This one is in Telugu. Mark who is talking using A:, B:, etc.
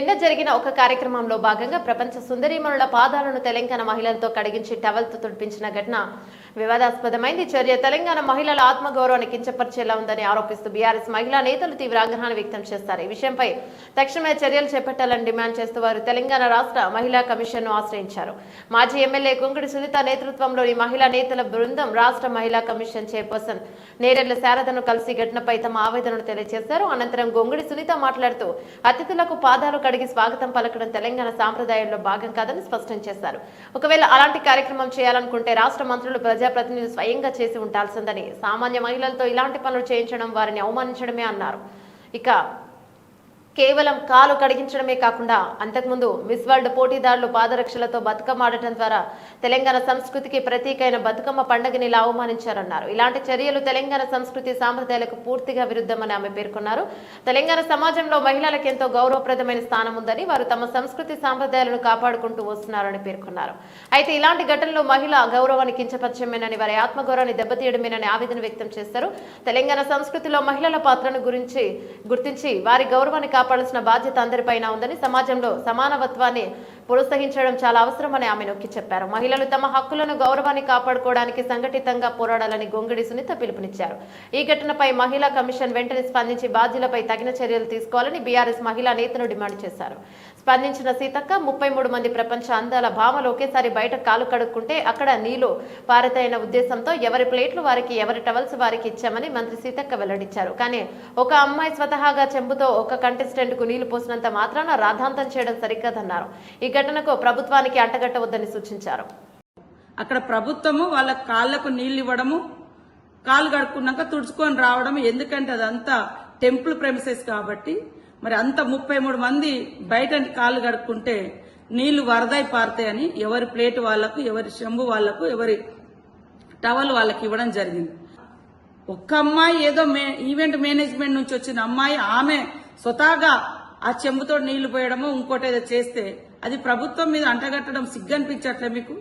A: నిన్న జరిగిన ఒక కార్యక్రమంలో భాగంగా ప్రపంచ సుందరీమణుల పాదాలను తెలంగాణ మహిళలతో కడిగించి టవల్తో తుడిపించిన ఘటన వివాదాస్పదమైంది. చర్య తెలంగాణ మహిళల ఆత్మగౌరవాన్ని కించపరిచేలా ఉందని ఆరోపిస్తూ బీఆర్ఎస్ మహిళా నేతలు తీవ్ర ఆగ్రహాన్ని వ్యక్తం చేస్తారు. ఈ విషయంపై తక్షణమే చర్యలు చేపట్టాలని డిమాండ్ చేస్తూ వారు తెలంగాణ రాష్ట్ర మహిళా కమిషన్ను ఆశ్రయించారు. మాజీ ఎమ్మెల్యే గొంగుడి సునీత నేతృత్వంలోని మహిళా నేతల బృందం రాష్ట్ర మహిళా కమిషన్ చైర్పర్సన్ నేరెళ్ల శారదను కలిసి ఘటనపై తమ ఆవేదనను తెలియజేశారు. అనంతరం గొంగుడి సునీత మాట్లాడుతూ అతిథులకు పాదాలు కడిగి స్వాగతం పలకడం తెలంగాణ సాంప్రదాయంలో భాగం కాదని స్పష్టం చేశారు. ఒకవేళ అలాంటి కార్యక్రమం చేయాలనుకుంటే రాష్ట్ర మంత్రులు ప్రజాప్రతినిధులు స్వయంగా చేసి ఉండాల్సిందని, సామాన్య మహిళలతో ఇలాంటి పనులు చేయించడం వారిని అవమానించడమే అన్నారు. ఇక కేవలం కాలు కడిగించడమే కాకుండా అంతకుముందు మిస్ వరల్డ్ పోటీదారులు పాదరక్షలతో బతుకమ్మ ఆడటం ద్వారా తెలంగాణ సంస్కృతికి ప్రతీకైన బతుకమ్మ పండుగని ఇలా అవమానించారన్నారు. ఇలాంటి చర్యలు తెలంగాణ సంస్కృతి సాంప్రదాయాలకు పూర్తిగా విరుద్ధమని ఆమె పేర్కొన్నారు. తెలంగాణ సమాజంలో మహిళలకు ఎంతో గౌరవప్రదమైన స్థానం ఉందని, వారు తమ సంస్కృతి సాంప్రదాయాలను కాపాడుకుంటూ వస్తున్నారని పేర్కొన్నారు. అయితే ఇలాంటి ఘటనలు మహిళ గౌరవాన్ని కించపరచమేనని, వారి ఆత్మగౌరవాన్ని దెబ్బతీయడమేనని ఆవేదన వ్యక్తం చేశారు. తెలంగాణ సంస్కృతిలో మహిళల పాత్రను గుర్తించి వారి గౌరవాన్ని కాపాడాల్సిన బాధ్యత అందరిపైన ఉందని, సమాజంలో సమానత్వాన్ని ప్రోత్సహించడం చాలా అవసరమని ఆమె నొక్కి చెప్పారు. మహిళలు తమ హక్కులను గౌరవాన్ని కాపాడుకోవడానికి సంఘటితంగా పోరాడాలని గొంగుడి సునీత పిలుపునిచ్చారు. ఈ ఘటనపై మహిళా కమిషన్ వెంటనే స్పందించి బాధ్యులపై తగిన చర్యలు తీసుకోవాలని బీఆర్ఎస్ మహిళా నేతలు డిమాండ్ చేశారు. స్పందించిన సీతక్క 33 మంది ప్రపంచ అందాల భామలు ఒకేసారి బయట కాలు కడుక్కుంటే అక్కడ నీళ్లు పారతాయన్న ఉద్దేశంతో ఎవరి ప్లేట్లు వారికి, ఎవరి టవల్స్ వారికి ఇచ్చామని మంత్రి సీతక్క వెల్లడించారు. కానీ ఒక అమ్మాయి స్వతహాగా చెంబుతో ఒక కంటెస్టెంట్ కు నీళ్లు పోసినంత మాత్రాన రాద్ధాంతం చేయడం సరికాదన్నారు. ఈ ఘటనకు ప్రభుత్వానికి అంటగట్టవద్దని సూచించారు.
B: అక్కడ ప్రభుత్వము వాళ్ళ కాళ్లకు నీళ్లు ఇవ్వడము, కాళ్ళు కడుక్కున్నాక తుడుచుకొని రావడం, ఎందుకంటే అదంతా టెంపుల్ ప్రెమిసెస్ కాబట్టి మరి అంత 33 మంది బయట కాళ్ళు కడుక్కుంటే నీళ్లు వరదై పారుతాయని ఎవరి ప్లేట్ వాళ్లకు, ఎవరి చెంబు వాళ్లకు, ఎవరి టవల్ వాళ్ళకి ఇవ్వడం జరిగింది. ఒక్క అమ్మాయి ఏదో ఈవెంట్ మేనేజ్మెంట్ నుంచి వచ్చిన అమ్మాయి ఆమె స్వతహాగా ఆ చెంబుతో నీళ్లు పోయడమో ఇంకోటి ఏదో చేస్తే అది ప్రభుత్వం మీద అంటగట్టడం సిగ్గనిపించట్లే మీకు?